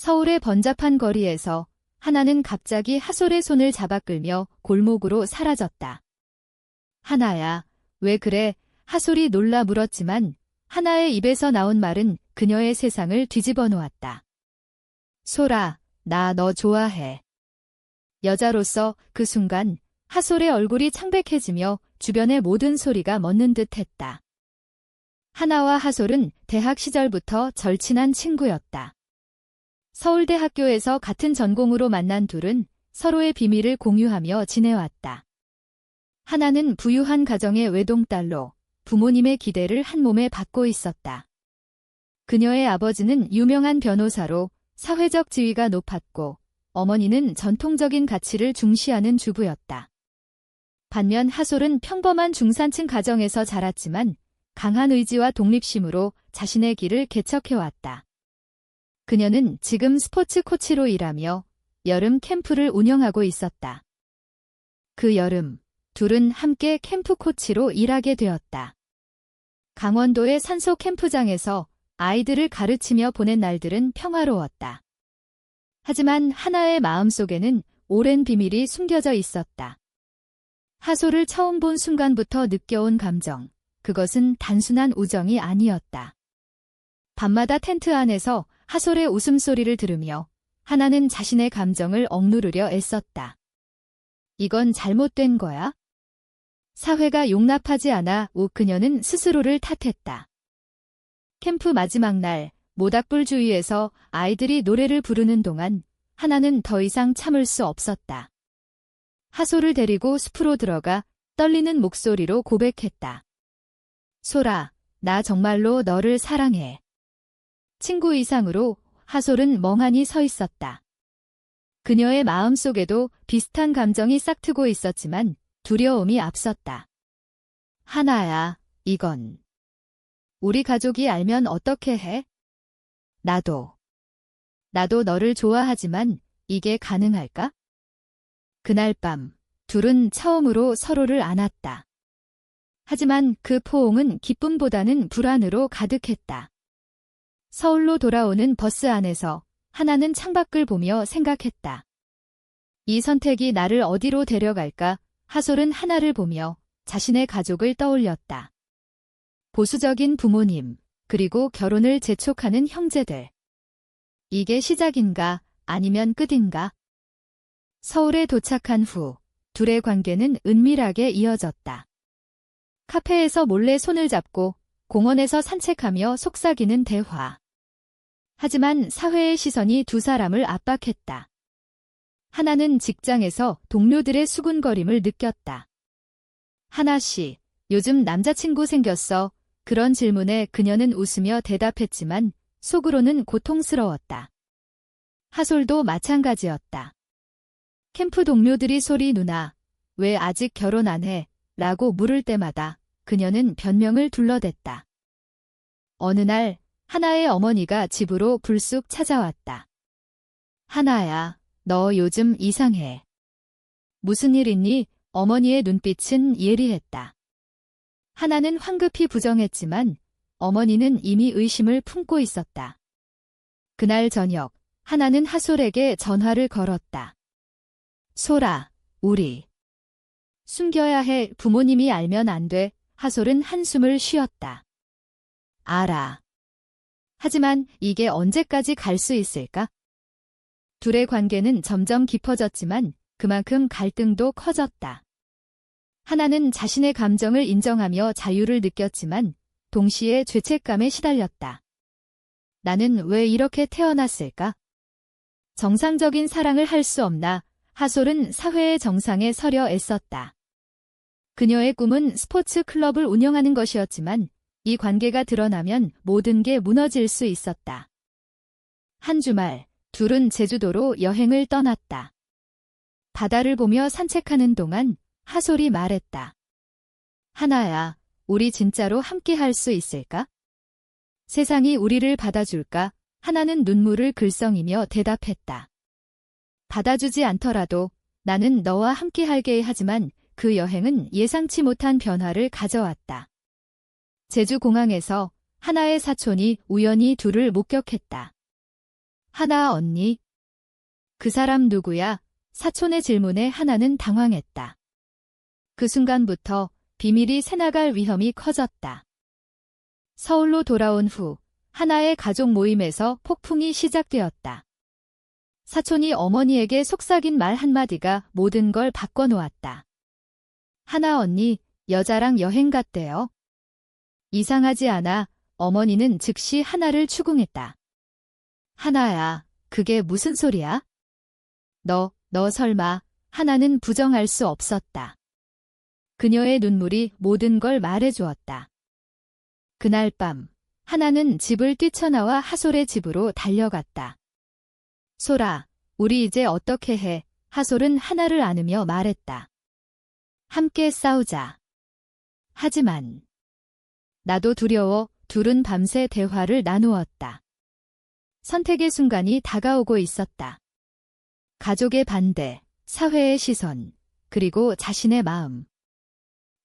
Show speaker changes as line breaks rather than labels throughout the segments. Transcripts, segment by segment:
서울의 번잡한 거리에서 하나는 갑자기 하솔의 손을 잡아 끌며 골목으로 사라졌다. 하나야, 왜 그래? 하솔이 놀라 물었지만 하나의 입에서 나온 말은 그녀의 세상을 뒤집어 놓았다. 솔아, 나 너 좋아해. 여자로서 그 순간 하솔의 얼굴이 창백해지며 주변의 모든 소리가 멎는 듯 했다. 하나와 하솔은 대학 시절부터 절친한 친구였다. 서울대 학교에서 같은 전공으로 만난 둘은 서로의 비밀을 공유하며 지내왔다. 하나는 부유한 가정의 외동딸로 부모님의 기대를 한 몸에 받고 있었다. 그녀의 아버지는 유명한 변호사로 사회적 지위가 높았고 어머니는 전통적인 가치를 중시하는 주부였다. 반면 하솔은 평범한 중산층 가정에서 자랐지만 강한 의지와 독립심으로 자신의 길을 개척해왔다. 그녀는 지금 스포츠 코치로 일하며 여름 캠프를 운영하고 있었다. 그 여름, 둘은 함께 캠프 코치로 일하게 되었다. 강원도의 산소 캠프장에서 아이들을 가르치며 보낸 날들은 평화로웠다. 하지만 하나의 마음속에는 오랜 비밀이 숨겨져 있었다. 하솔을 처음 본 순간부터 느껴온 감정, 그것은 단순한 우정이 아니었다. 밤마다 텐트 안에서 하솔의 웃음소리를 들으며 하나는 자신의 감정을 억누르려 애썼다. 이건 잘못된 거야? 사회가 용납하지 않아 그녀는 스스로를 탓했다. 캠프 마지막 날, 모닥불 주위에서 아이들이 노래를 부르는 동안 하나는 더 이상 참을 수 없었다. 하솔을 데리고 숲으로 들어가 떨리는 목소리로 고백했다. 솔아, 나 정말로 너를 사랑해. 친구 이상으로 하솔은 멍하니 서 있었다. 그녀의 마음속에도 비슷한 감정이 싹트고 있었지만 두려움이 앞섰다. 하나야, 이건. 우리 가족이 알면 어떻게 해? 나도 너를 좋아하지만 이게 가능할까? 그날 밤, 둘은 처음으로 서로를 안았다. 하지만 그 포옹은 기쁨보다는 불안으로 가득했다. 서울로 돌아오는 버스 안에서 하나는 창밖을 보며 생각했다. 이 선택이 나를 어디로 데려갈까? 하솔은 하나를 보며 자신의 가족을 떠올렸다. 보수적인 부모님, 그리고 결혼을 재촉하는 형제들. 이게 시작인가, 아니면 끝인가? 서울에 도착한 후, 둘의 관계는 은밀하게 이어졌다. 카페에서 몰래 손을 잡고 공원에서 산책하며 속삭이는 대화. 하지만 사회의 시선이 두 사람을 압박했다. 하나는 직장에서 동료들의 수군거림을 느꼈다. 하나씨, 요즘 남자친구 생겼어. 그런 질문에 그녀는 웃으며 대답했지만 속으로는 고통스러웠다. 하솔도 마찬가지였다. 캠프 동료들이 소리 누나, 왜 아직 결혼 안 해? 라고 물을 때마다 그녀는 변명을 둘러댔다. 어느 날 하나의 어머니가 집으로 불쑥 찾아왔다. 하나야, 너 요즘 이상해. 무슨 일 있니? 어머니의 눈빛은 예리했다. 하나는 황급히 부정했지만 어머니는 이미 의심을 품고 있었다. 그날 저녁, 하나는 하솔에게 전화를 걸었다. 솔아, 우리. 숨겨야 해. 부모님이 알면 안 돼. 하솔은 한숨을 쉬었다. 알아. 하지만 이게 언제까지 갈 수 있을까? 둘의 관계는 점점 깊어졌지만 그만큼 갈등도 커졌다. 하나는 자신의 감정을 인정하며 자유를 느꼈지만 동시에 죄책감에 시달렸다. 나는 왜 이렇게 태어났을까? 정상적인 사랑을 할 수 없나? 하솔은 사회의 정상에 서려 애썼다. 그녀의 꿈은 스포츠 클럽을 운영하는 것이었지만 이 관계가 드러나면 모든 게 무너질 수 있었다. 한 주말, 둘은 제주도로 여행을 떠났다. 바다를 보며 산책하는 동안 하솔이 말했다. 하나야, 우리 진짜로 함께 할 수 있을까? 세상이 우리를 받아줄까? 하나는 눈물을 글썽이며 대답했다. 받아주지 않더라도 나는 너와 함께 할게. 하지만 그 여행은 예상치 못한 변화를 가져왔다. 제주공항에서 하나의 사촌이 우연히 둘을 목격했다. 하나 언니? 그 사람 누구야? 사촌의 질문에 하나는 당황했다. 그 순간부터 비밀이 새나갈 위험이 커졌다. 서울로 돌아온 후 하나의 가족 모임에서 폭풍이 시작되었다. 사촌이 어머니에게 속삭인 말 한마디가 모든 걸 바꿔놓았다. 하나 언니, 여자랑 여행 갔대요. 이상하지 않아? 어머니는 즉시 하나를 추궁했다. 하나야, 그게 무슨 소리야? 너 설마. 하나는 부정할 수 없었다. 그녀의 눈물이 모든 걸 말해주었다. 그날 밤, 하나는 집을 뛰쳐나와 하솔의 집으로 달려갔다. 솔아, 우리 이제 어떻게 해? 하솔은 하나를 안으며 말했다. 함께 싸우자. 하지만 나도 두려워. 둘은 밤새 대화를 나누었다. 선택의 순간이 다가오고 있었다. 가족의 반대, 사회의 시선, 그리고 자신의 마음.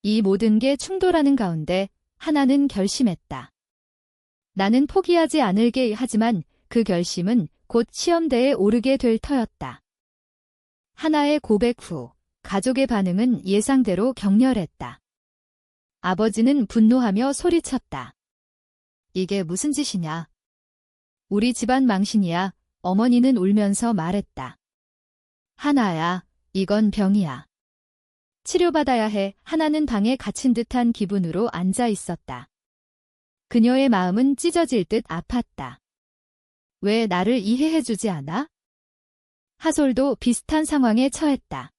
이 모든 게 충돌하는 가운데 하나는 결심했다. 나는 포기하지 않을게. 하지만 그 결심은 곧 시험대에 오르게 될 터였다. 하나의 고백 후 가족의 반응은 예상대로 격렬했다. 아버지는 분노하며 소리쳤다. 이게 무슨 짓이냐? 우리 집안 망신이야. 어머니는 울면서 말했다. 하나야, 이건 병이야. 치료받아야 해. 하나는 방에 갇힌 듯한 기분으로 앉아 있었다. 그녀의 마음은 찢어질 듯 아팠다. 왜 나를 이해해주지 않아? 하솔도 비슷한 상황에 처했다.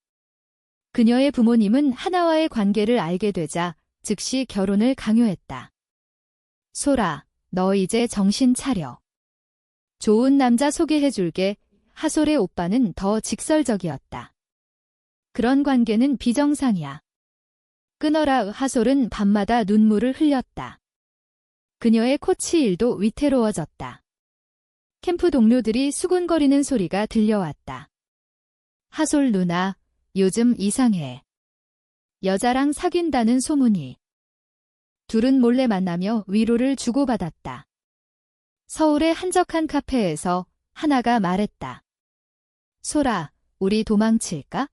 그녀의 부모님은 하나와의 관계를 알게 되자 즉시 결혼을 강요했다. 솔아, 너 이제 정신 차려. 좋은 남자 소개해줄게. 하솔의 오빠는 더 직설적이었다. 그런 관계는 비정상이야. 끊어라. 하솔은 밤마다 눈물을 흘렸다. 그녀의 코치 일도 위태로워졌다. 캠프 동료들이 수군거리는 소리가 들려왔다. 하솔 누나, 요즘 이상해. 여자랑 사귄다는 소문이. 둘은 몰래 만나며 위로를 주고받았다. 서울의 한적한 카페에서 하나가 말했다. 솔아, 우리 도망칠까?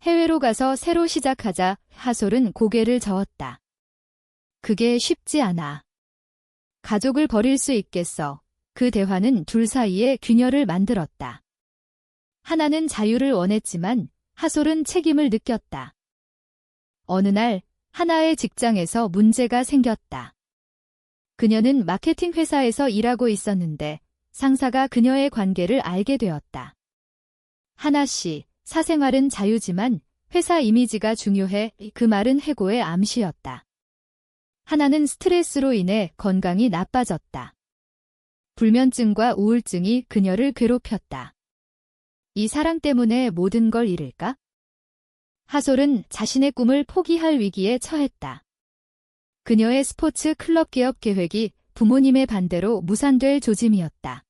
해외로 가서 새로 시작하자. 하솔은 고개를 저었다. 그게 쉽지 않아. 가족을 버릴 수 있겠어. 그 대화는 둘 사이에 균열을 만들었다. 하나는 자유를 원했지만 하솔은 책임을 느꼈다. 어느 날 하나의 직장에서 문제가 생겼다. 그녀는 마케팅 회사에서 일하고 있었는데 상사가 그녀의 관계를 알게 되었다. 하나 씨, 사생활은 자유지만 회사 이미지가 중요해. 그 말은 해고의 암시였다. 하나는 스트레스로 인해 건강이 나빠졌다. 불면증과 우울증이 그녀를 괴롭혔다. 이 사랑 때문에 모든 걸 잃을까? 하솔은 자신의 꿈을 포기할 위기에 처했다. 그녀의 스포츠 클럽 개업 계획이 부모님의 반대로 무산될 조짐이었다.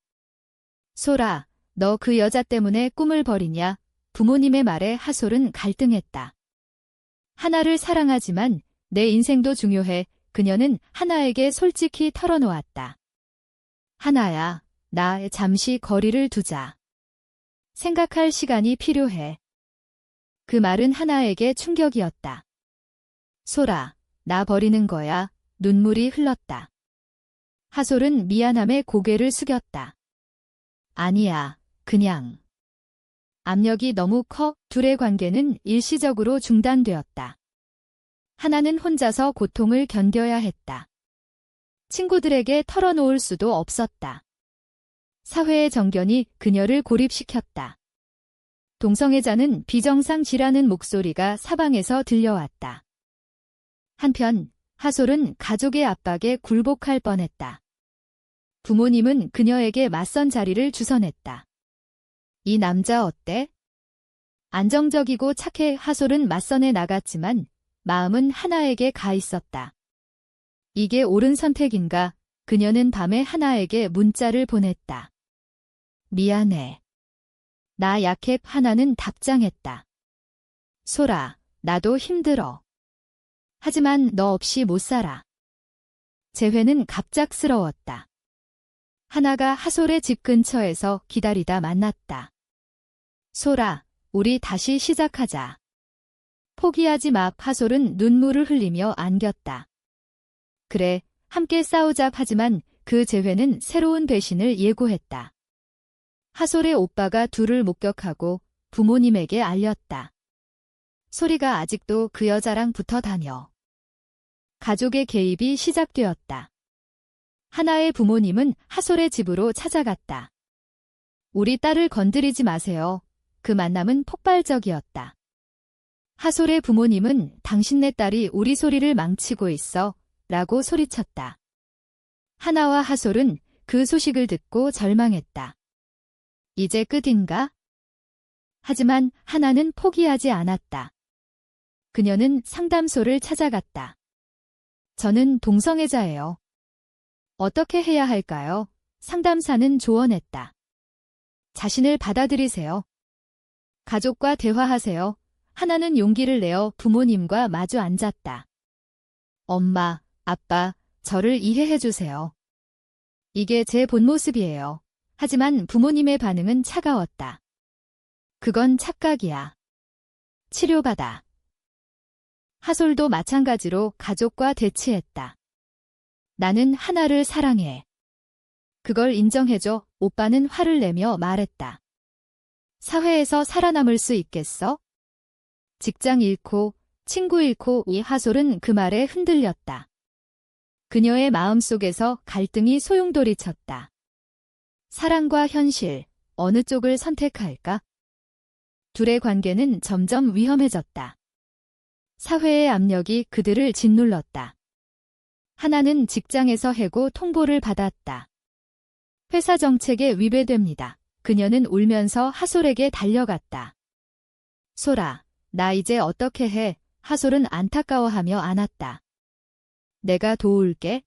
솔아, 너 그 여자 때문에 꿈을 버리냐? 부모님의 말에 하솔은 갈등했다. 하나를 사랑하지만 내 인생도 중요해. 그녀는 하나에게 솔직히 털어놓았다. 하나야, 나 잠시 거리를 두자. 생각할 시간이 필요해. 그 말은 하나에게 충격이었다. 솔아, 나 버리는 거야. 눈물이 흘렀다. 하솔은 미안함에 고개를 숙였다. 아니야, 그냥. 압력이 너무 커. 둘의 관계는 일시적으로 중단되었다. 하나는 혼자서 고통을 견뎌야 했다. 친구들에게 털어놓을 수도 없었다. 사회의 정견이 그녀를 고립시켰다. 동성애자는 비정상 지라는 목소리가 사방에서 들려왔다. 한편 하솔은 가족의 압박에 굴복할 뻔했다. 부모님은 그녀에게 맞선 자리를 주선했다. 이 남자 어때? 안정적이고 착해. 하솔은 맞선에 나갔지만 마음은 하나에게 가 있었다. 이게 옳은 선택인가? 그녀는 밤에 하나에게 문자를 보냈다. 미안해. 나 약해. 하나는 답장했다. 솔아, 나도 힘들어. 하지만 너 없이 못 살아. 재회는 갑작스러웠다. 하나가 하솔의 집 근처에서 기다리다 만났다. 솔아, 우리 다시 시작하자. 포기하지 마. 하솔은 눈물을 흘리며 안겼다. 그래, 함께 싸우자. 하지만 그 재회는 새로운 배신을 예고했다. 하솔의 오빠가 둘을 목격하고 부모님에게 알렸다. 소리가 아직도 그 여자랑 붙어 다녀. 가족의 개입이 시작되었다. 하나의 부모님은 하솔의 집으로 찾아갔다. 우리 딸을 건드리지 마세요. 그 만남은 폭발적이었다. 하솔의 부모님은 당신네 딸이 우리 소리를 망치고 있어 라고 소리쳤다. 하나와 하솔은 그 소식을 듣고 절망했다. 이제 끝인가? 하지만 하나는 포기하지 않았다. 그녀는 상담소를 찾아갔다. 저는 동성애자예요. 어떻게 해야 할까요? 상담사는 조언했다. 자신을 받아들이세요. 가족과 대화하세요. 하나는 용기를 내어 부모님과 마주 앉았다. 엄마, 아빠, 저를 이해해 주세요. 이게 제 본 모습이에요. 하지만 부모님의 반응은 차가웠다. 그건 착각이야. 치료받아. 하솔도 마찬가지로 가족과 대치했다. 나는 하나를 사랑해. 그걸 인정해줘. 오빠는 화를 내며 말했다. 사회에서 살아남을 수 있겠어? 직장 잃고, 친구 잃고 이 하솔은 그 말에 흔들렸다. 그녀의 마음속에서 갈등이 소용돌이쳤다. 사랑과 현실, 어느 쪽을 선택할까? 둘의 관계는 점점 위험해졌다. 사회의 압력이 그들을 짓눌렀다. 하나는 직장에서 해고 통보를 받았다. 회사 정책에 위배됩니다. 그녀는 울면서 하솔에게 달려갔다. 솔아, 나 이제 어떻게 해? 하솔은 안타까워하며 안았다. 내가 도울게.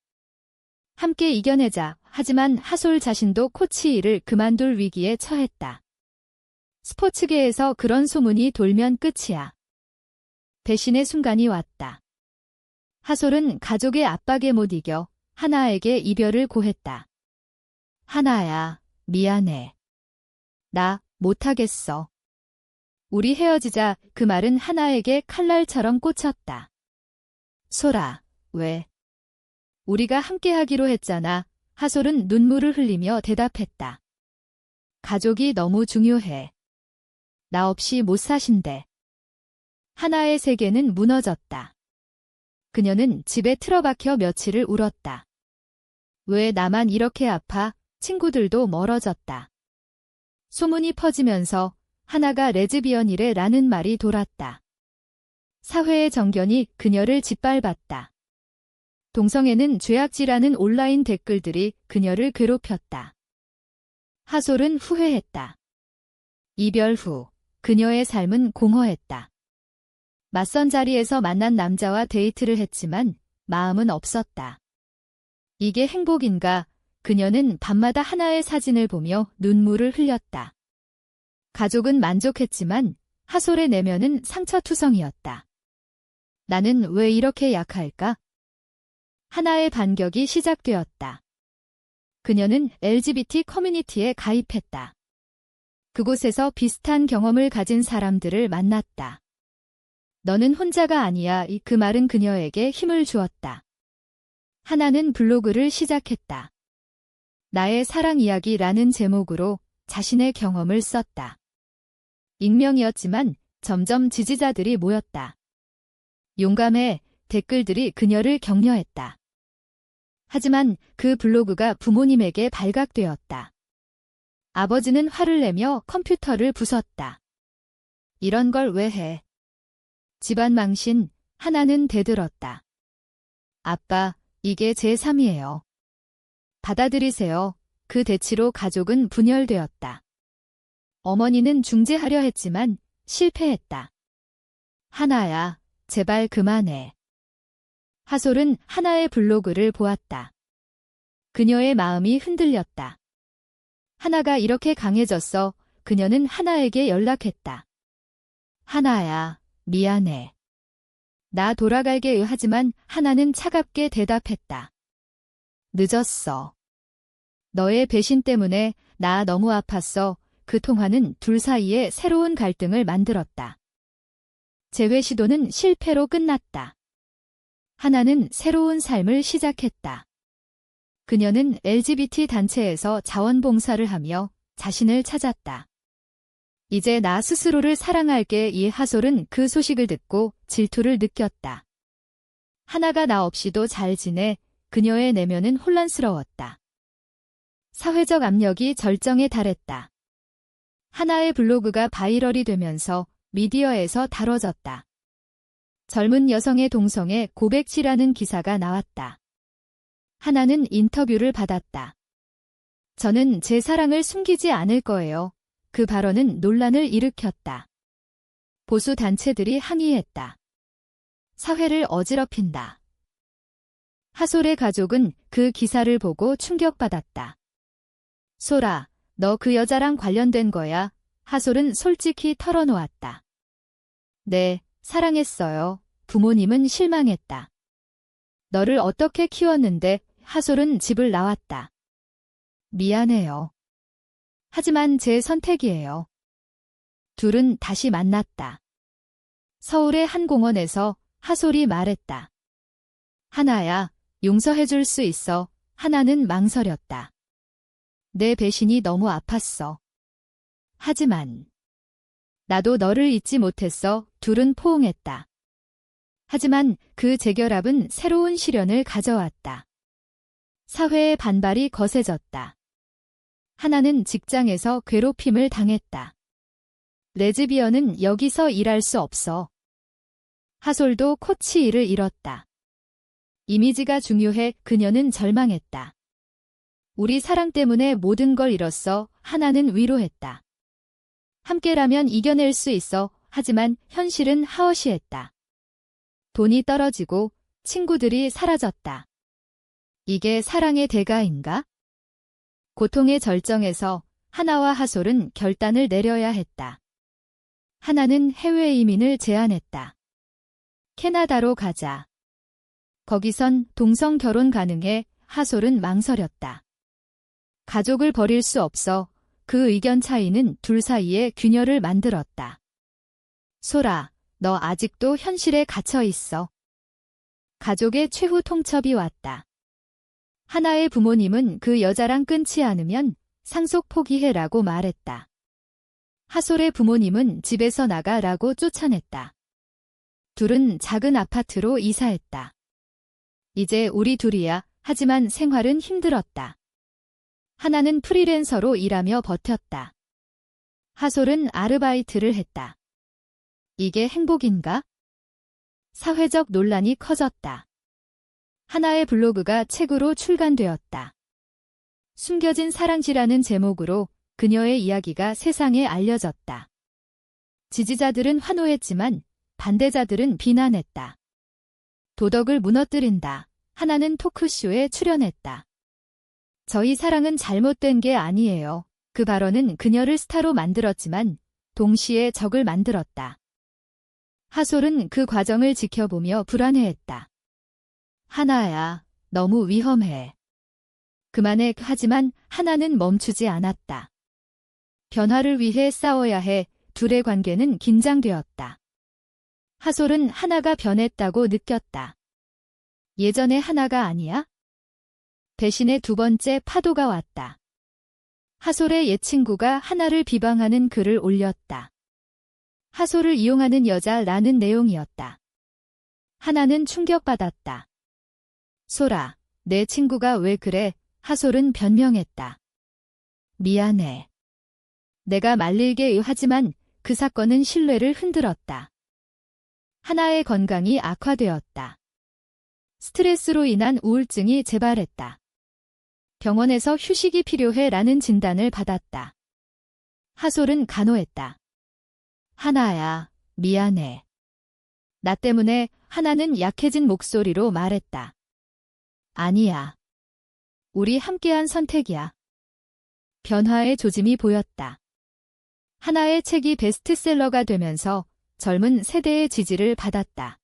함께 이겨내자. 하지만 하솔 자신도 코치 일을 그만둘 위기에 처했다. 스포츠계에서 그런 소문이 돌면 끝이야. 배신의 순간이 왔다. 하솔은 가족의 압박에 못 이겨 하나에게 이별을 고했다. 하나야, 미안해. 나 못하겠어. 우리 헤어지자. 그 말은 하나에게 칼날처럼 꽂혔다. 솔아, 왜? 우리가 함께하기로 했잖아. 하솔은 눈물을 흘리며 대답했다. 가족이 너무 중요해. 나 없이 못 사신대. 하나의 세계는 무너졌다. 그녀는 집에 틀어박혀 며칠을 울었다. 왜 나만 이렇게 아파? 친구들도 멀어졌다. 소문이 퍼지면서 하나가 레즈비언이래라는 말이 돌았다. 사회의 정견이 그녀를 짓밟았다. 동성애는 죄악지라는 온라인 댓글들이 그녀를 괴롭혔다. 하솔은 후회했다. 이별 후 그녀의 삶은 공허했다. 맞선 자리에서 만난 남자와 데이트를 했지만 마음은 없었다. 이게 행복인가? 그녀는 밤마다 하나의 사진을 보며 눈물을 흘렸다. 가족은 만족했지만 하솔의 내면은 상처투성이었다. 나는 왜 이렇게 약할까? 하나의 반격이 시작되었다. 그녀는 LGBT 커뮤니티에 가입했다. 그곳에서 비슷한 경험을 가진 사람들을 만났다. 너는 혼자가 아니야. 그 말은 그녀에게 힘을 주었다. 하나는 블로그를 시작했다. 나의 사랑 이야기라는 제목으로 자신의 경험을 썼다. 익명이었지만 점점 지지자들이 모였다. 용감해. 댓글들이 그녀를 격려했다. 하지만 그 블로그가 부모님에게 발각되었다. 아버지는 화를 내며 컴퓨터를 부쉈다. 이런 걸 왜 해? 집안 망신. 하나는 대들었다. 아빠, 이게 제 삶이에요. 받아들이세요. 그 대치로 가족은 분열되었다. 어머니는 중재하려 했지만 실패했다. 하나야, 제발 그만해. 하솔은 하나의 블로그를 보았다. 그녀의 마음이 흔들렸다. 하나가 이렇게 강해졌어. 그녀는 하나에게 연락했다. 하나야, 미안해. 나 돌아갈게. 하지만 하나는 차갑게 대답했다. 늦었어. 너의 배신 때문에 나 너무 아팠어. 그 통화는 둘 사이에 새로운 갈등을 만들었다. 재회 시도는 실패로 끝났다. 하나는 새로운 삶을 시작했다. 그녀는 LGBT 단체에서 자원봉사를 하며 자신을 찾았다. 이제 나 스스로를 사랑할게. 이 하솔은 그 소식을 듣고 질투를 느꼈다. 하나가 나 없이도 잘 지내. 그녀의 내면은 혼란스러웠다. 사회적 압력이 절정에 달했다. 하나의 블로그가 바이럴이 되면서 미디어에서 다뤄졌다. 젊은 여성의 동성애 고백지라는 기사가 나왔다. 하나는 인터뷰를 받았다. 저는 제 사랑을 숨기지 않을 거예요. 그 발언은 논란을 일으켰다. 보수 단체들이 항의했다. 사회를 어지럽힌다. 하솔의 가족은 그 기사를 보고 충격받았다. 소라, 너 그 여자랑 관련된 거야? 하솔은 솔직히 털어놓았다. 네, 사랑했어요. 부모님은 실망했다. 너를 어떻게 키웠는데? 하솔은 집을 나왔다. 미안해요. 하지만 제 선택이에요. 둘은 다시 만났다. 서울의 한 공원에서 하솔이 말했다. 하나야, 용서해줄 수 있어. 하나는 망설였다. 내 배신이 너무 아팠어. 하지만 나도 너를 잊지 못했어. 둘은 포옹했다. 하지만 그 재결합은 새로운 시련을 가져왔다. 사회의 반발이 거세졌다. 하나는 직장에서 괴롭힘을 당했다. 레즈비언은 여기서 일할 수 없어. 하솔도 코치 일을 잃었다. 이미지가 중요해. 그녀는 절망했다. 우리 사랑 때문에 모든 걸 잃었어. 하나는 위로했다. 함께라면 이겨낼 수 있어. 하지만 현실은 하어시했다. 돈이 떨어지고 친구들이 사라졌다. 이게 사랑의 대가인가? 고통의 절정에서 하나와 하솔은 결단을 내려야 했다. 하나는 해외 이민을 제안했다. 캐나다로 가자. 거기선 동성 결혼 가능해. 하솔은 망설였다. 가족을 버릴 수 없어. 그 의견 차이는 둘 사이에 균열을 만들었다. 소라, 너 아직도 현실에 갇혀 있어. 가족의 최후 통첩이 왔다. 하나의 부모님은 그 여자랑 끊지 않으면 상속 포기해라고 말했다. 하솔의 부모님은 집에서 나가라고 쫓아냈다. 둘은 작은 아파트로 이사했다. 이제 우리 둘이야. 하지만 생활은 힘들었다. 하나는 프리랜서로 일하며 버텼다. 하솔은 아르바이트를 했다. 이게 행복인가? 사회적 논란이 커졌다. 하나의 블로그가 책으로 출간되었다. 숨겨진 사랑지라는 제목으로 그녀의 이야기가 세상에 알려졌다. 지지자들은 환호했지만 반대자들은 비난했다. 도덕을 무너뜨린다. 하나는 토크쇼에 출연했다. 저희 사랑은 잘못된 게 아니에요. 그 발언은 그녀를 스타로 만들었지만 동시에 적을 만들었다. 하솔은 그 과정을 지켜보며 불안해했다. 하나야, 너무 위험해. 그만해. 하지만 하나는 멈추지 않았다. 변화를 위해 싸워야 해. 둘의 관계는 긴장되었다. 하솔은 하나가 변했다고 느꼈다. 예전의 하나가 아니야? 배신의 두 번째 파도가 왔다. 하솔의 옛 친구가 하나를 비방하는 글을 올렸다. 하솔을 이용하는 여자라는 내용이었다. 하나는 충격받았다. 소라, 내 친구가 왜 그래? 하솔은 변명했다. 미안해. 내가 말리게 하지만 그 사건은 신뢰를 흔들었다. 하나의 건강이 악화되었다. 스트레스로 인한 우울증이 재발했다. 병원에서 휴식이 필요해 라는 진단을 받았다. 하솔은 간호했다. 하나야, 미안해. 나 때문에. 하나는 약해진 목소리로 말했다. 아니야. 우리 함께한 선택이야. 변화의 조짐이 보였다. 하나의 책이 베스트셀러가 되면서 젊은 세대의 지지를 받았다.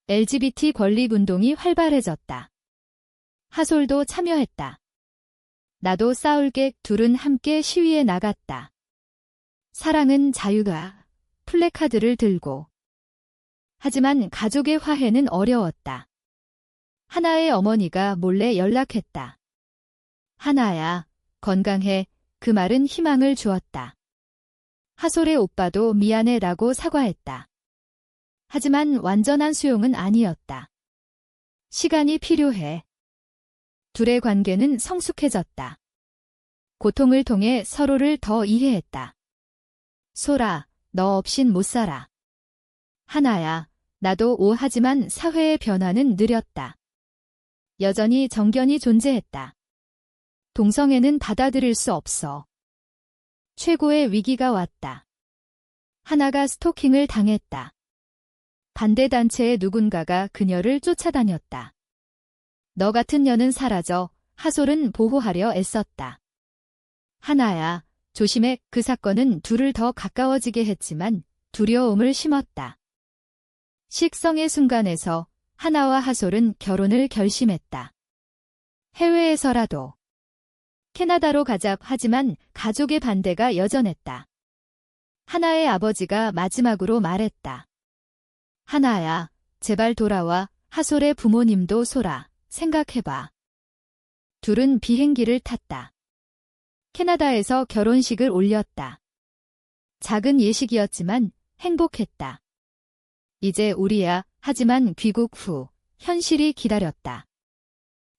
LGBT 권리운동이 활발해졌다. 하솔도 참여했다. 나도 싸울게. 둘은 함께 시위에 나갔다. 사랑은 자유가 플래카드를 들고. 하지만 가족의 화해는 어려웠다. 하나의 어머니가 몰래 연락했다. 하나야, 건강해. 그 말은 희망을 주었다. 하솔의 오빠도 미안해라고 사과했다. 하지만 완전한 수용은 아니었다. 시간이 필요해. 둘의 관계는 성숙해졌다. 고통을 통해 서로를 더 이해했다. 소라, 너 없인 못 살아. 하나야, 나도 하지만 사회의 변화는 느렸다. 여전히 정견이 존재했다. 동성애는 받아들일 수 없어. 최고의 위기가 왔다. 하나가 스토킹을 당했다. 반대단체의 누군가가 그녀를 쫓아다녔다. 너 같은 년은 사라져. 하솔은 보호하려 애썼다. 하나야, 조심해. 그 사건은 둘을 더 가까워지게 했지만 두려움을 심었다. 식성의 순간에서 하나와 하솔은 결혼을 결심했다. 해외에서라도. 캐나다로 가자. 하지만 가족의 반대가 여전했다. 하나의 아버지가 마지막으로 말했다. 하나야, 제발 돌아와. 하솔의 부모님도 소라, 생각해봐. 둘은 비행기를 탔다. 캐나다에서 결혼식을 올렸다. 작은 예식이었지만 행복했다. 이제 우리야. 하지만 귀국 후 현실이 기다렸다.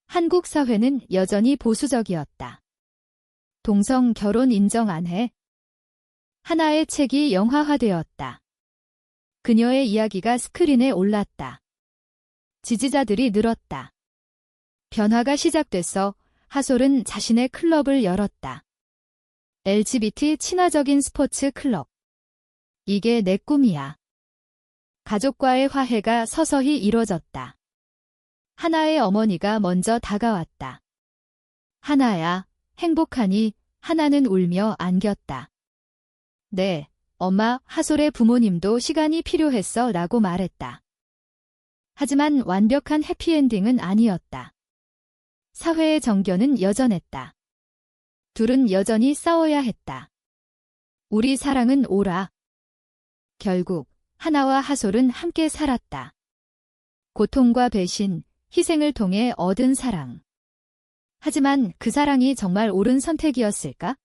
한국 사회는 여전히 보수적이었다. 동성 결혼 인정 안 해? 하나의 책이 영화화되었다. 그녀의 이야기가 스크린에 올랐다. 지지자들이 늘었다. 변화가 시작됐어. 하솔은 자신의 클럽을 열었다. LGBT 친화적인 스포츠 클럽. 이게 내 꿈이야. 가족과의 화해가 서서히 이뤄졌다. 하나의 어머니가 먼저 다가왔다. 하나야, 행복하니? 하나는 울며 안겼다. 네, 엄마. 하솔의 부모님도 시간이 필요했어 라고 말했다. 하지만 완벽한 해피엔딩은 아니었다. 사회의 정견은 여전했다. 둘은 여전히 싸워야 했다. 우리 사랑은 오라. 결국 하나와 하솔은 함께 살았다. 고통과 배신, 희생을 통해 얻은 사랑. 하지만 그 사랑이 정말 옳은 선택이었을까?